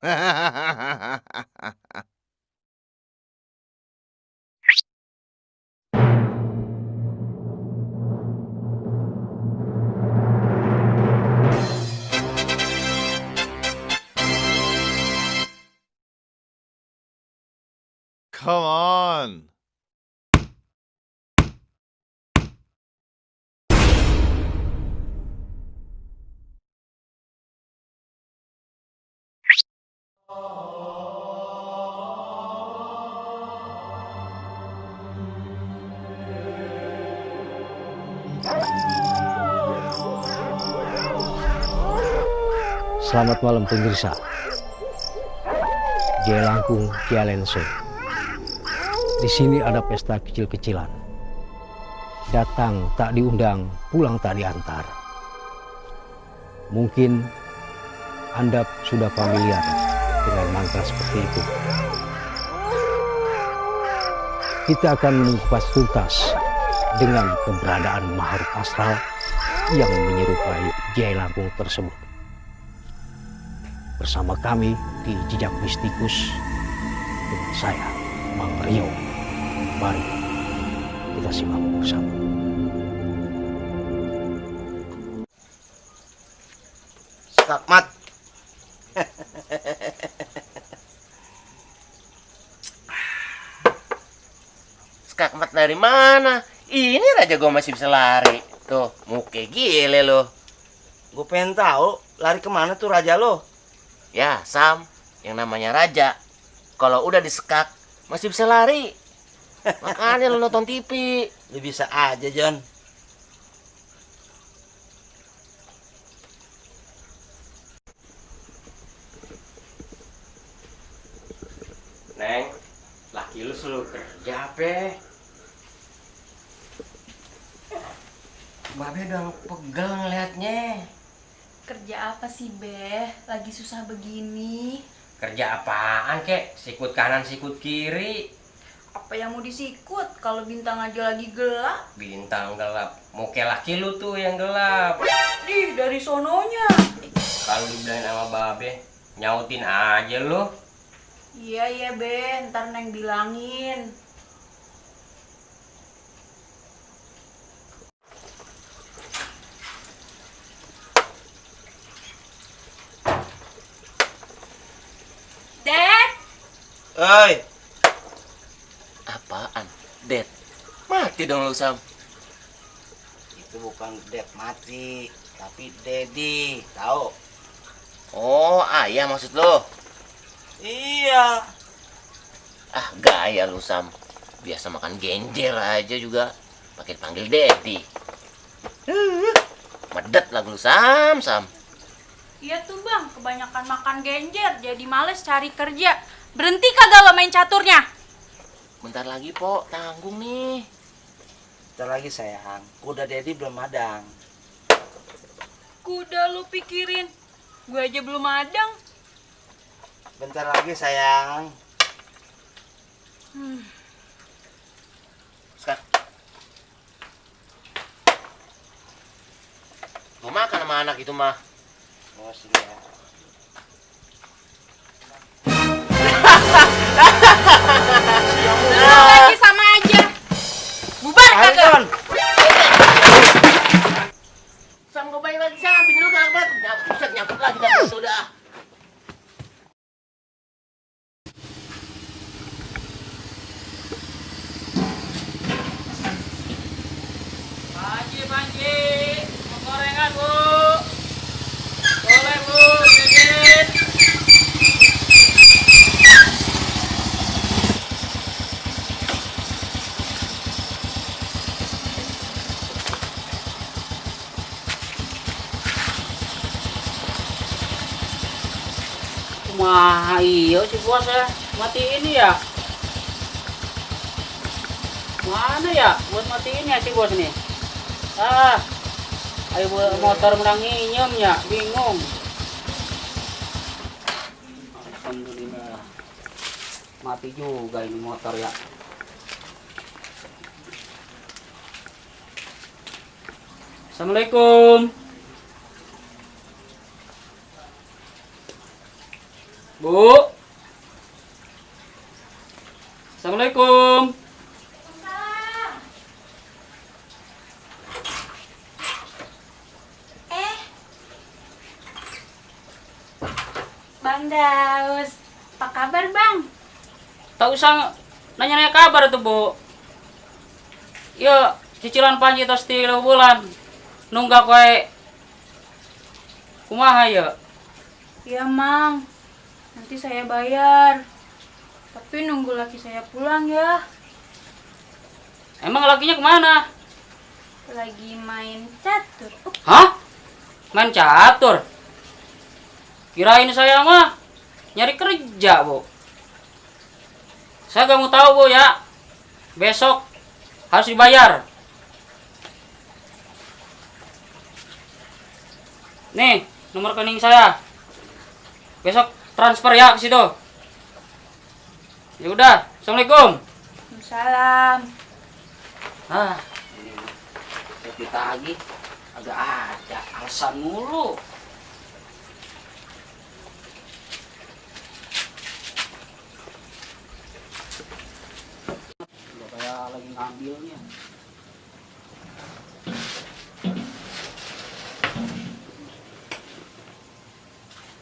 Come on. Selamat malam pemirsa. Jelangkung Cialenso. Di sini ada pesta kecil-kecilan. Datang tak diundang, pulang tak diantar. Mungkin Anda sudah familiar dengan mantra seperti itu. Kita akan mengupas tuntas dengan keberadaan makhluk astral yang menyerupai Jelangkung tersebut. Bersama kami di Jejak Mistikus dengan saya, Mang Rio. Mari kita simak bersama. Skakmat. Skakmat dari mana? Ini raja gue masih bisa lari. Tuh, muke gile lo. Gue pengen tahu lari kemana tuh raja lo? Ya, Sam, yang namanya raja, kalau udah disekak masih bisa lari. Makanya lo nonton TV. Lu bisa aja, John. Neng, laki lu selalu kerja apa? Babe udah pegel ngeliatnya. Kerja apa sih, Beh? Lagi susah begini. Kerja apaan, kek? Sikut kanan, sikut kiri. Apa yang mau disikut kalau bintang aja lagi gelap? Bintang gelap. Muka laki lu tuh yang gelap. Di dari sononya. Kalau dibilangin sama babe, nyautin aja lu. Iya, Beh. Ntar Neng bilangin. Dad! Oi, Apaan? Dead? Mati dong lu, Sam. itu bukan Dad mati, tapi Daddy, tahu? Oh, ayah maksud lo? Iya. Ah, gaya lu, Sam. Biasa makan genjer aja juga pakai panggil Daddy. Medet lah lu, Sam. Iya tuh, Bang. Kebanyakan makan genjer. Jadi males cari kerja. Berhenti kagak lo main caturnya? Bentar lagi, Po. Tanggung nih. Bentar lagi sayang, kuda Daddy belum madang. Kuda lu pikirin. Gue aja belum madang. Bentar lagi sayang. Sekarang. Mau makan sama anak itu, mah. Oh sini ya. Lagi sama aja. Bubar Ayo, kagak? John. Sam, gue balik lagi, Sam. Bini lu gak nyangkut lagi dah, udah. Panji, mau gorengan, Bu. Boleh, Bu, sedikit. Wah, iya si bos ya. Mati ini ya. Mana ya buat matiin ya si bos nih? Ah, ayo motor menang nyinyem ya, bingung. Alhamdulillah. Mati juga ini motor ya. Assalamualaikum. Bu. Assalamualaikum. Bang Daus, apa kabar bang? Tak usah nanya-nanya kabar tuh, Bu. Yo, cicilan panji tos 3 bulan. Nunggak kowe kumaha ya? Iya mang, nanti saya bayar. Tapi nunggu laki saya pulang ya. Emang lakinya kemana? Lagi main catur. Hah? Main catur? Kirain saya mah nyari kerja, Bu. Saya gak mau tahu, Bu, ya. Besok harus dibayar. Nih, nomor rekening saya. Besok transfer ya ke situ. Ya udah, Assalamualaikum. Salam. Ah, ini kita lagi agak ada alasan mulu. Udah kayak lagi ngambilnya.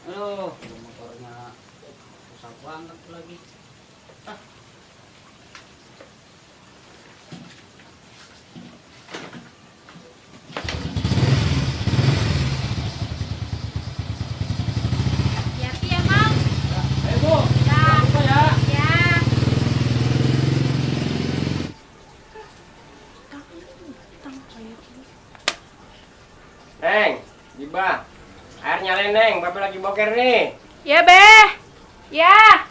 Aduh, motornya susah banget lagi. Hati-hati ya mang. Ayo, Bu. Ya. Jangan lupa ya. Ya. Neng, Gibah. Air nyalain, Neng. Bapak lagi boker nih. Ya beh. Ya.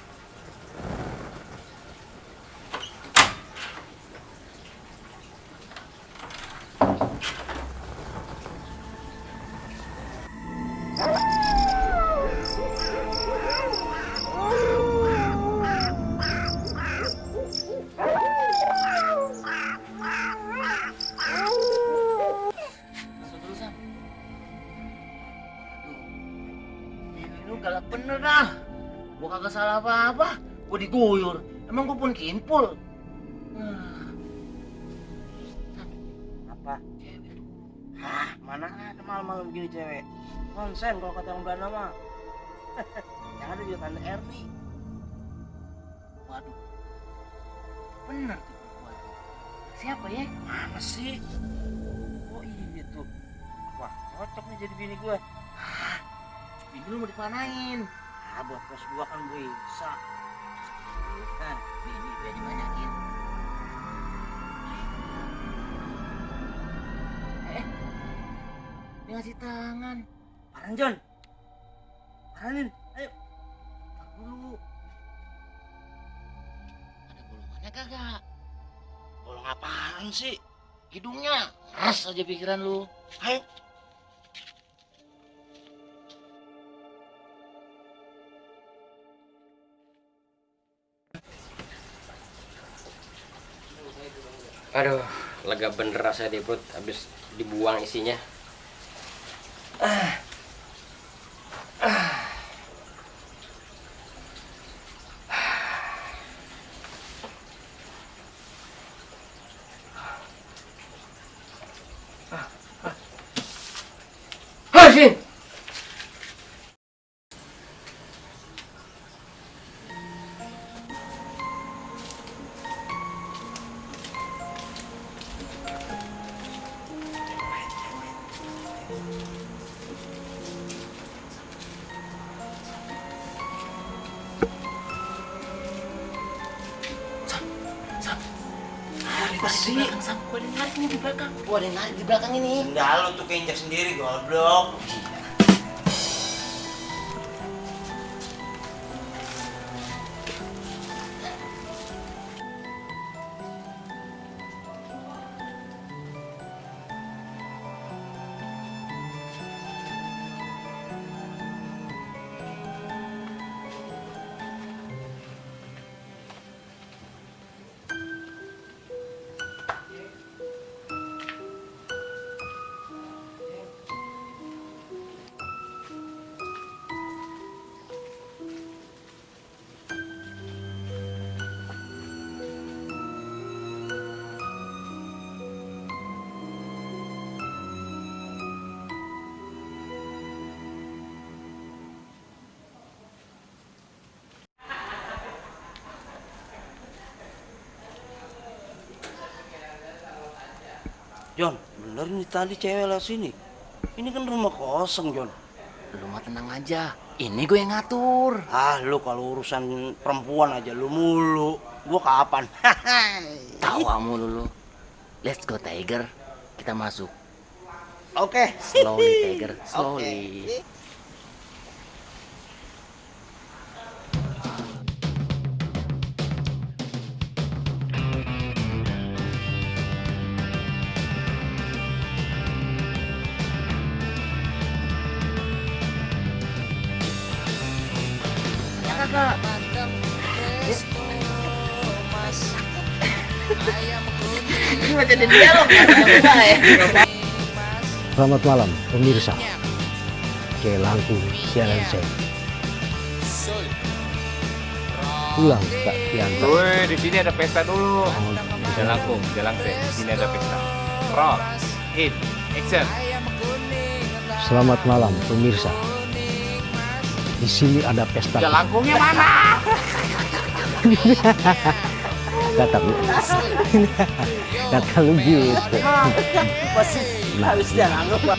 Masuk dulu, Sam. Aduh, lu galak bener dah. Gua kagak salah apa-apa. Gua diguyur. Emang gua pun kimpul. Apa? Hah, mana ada malam-malam begini cewek? Konsen kalau kata orang Belanda mah. Yang ada juga tante Erni. Waduh. Bener tuh perempuan. Siapa ya? Mana sih? Oh iya tuh. Wah, cocok nih jadi bini gue. Bini lu mau dipanain. Ah, buat bos gua kan bisa. Nah, bini biar dibanyakin. Dia ngasih tangan. Paran John. Paranin, ayo. Tar dulu. Ada bolongannya kagak? Bolong apaan sih? Hidungnya. Ngeras aja pikiran lu. Ayo. Aduh, lega bener rasanya di perut habis dibuang isinya. Hasin. Apa sih? Sam, gua ada yang narik nih di belakang. Gua ada yang narik di belakang ini. Enggak, lu tuh keinjak sendiri, goblok. Jon, bener nih tadi cewek lewat sini. Ini kan rumah kosong, Jon. Lu mah tenang aja. Ini gue yang ngatur. Ah, lu kalau urusan perempuan aja lu mulu. Gua kapan? Tawa mulu lu. Let's go Tiger. Kita masuk. Oke. Slowly Tiger, slowly. Oke. Ini macam di dialog ya. Selamat malam pemirsa. Jelangkung siaran saya. Pulang Kak Tianto. Woi, di sini ada pesta dulu. Jelangkung, Di sini ada pesta. Roll, hit, action. Selamat malam pemirsa. Di sini ada pesta. Jelangkungnya mana? Kata lu. Kata lu gitu. Masih habis jalan gua.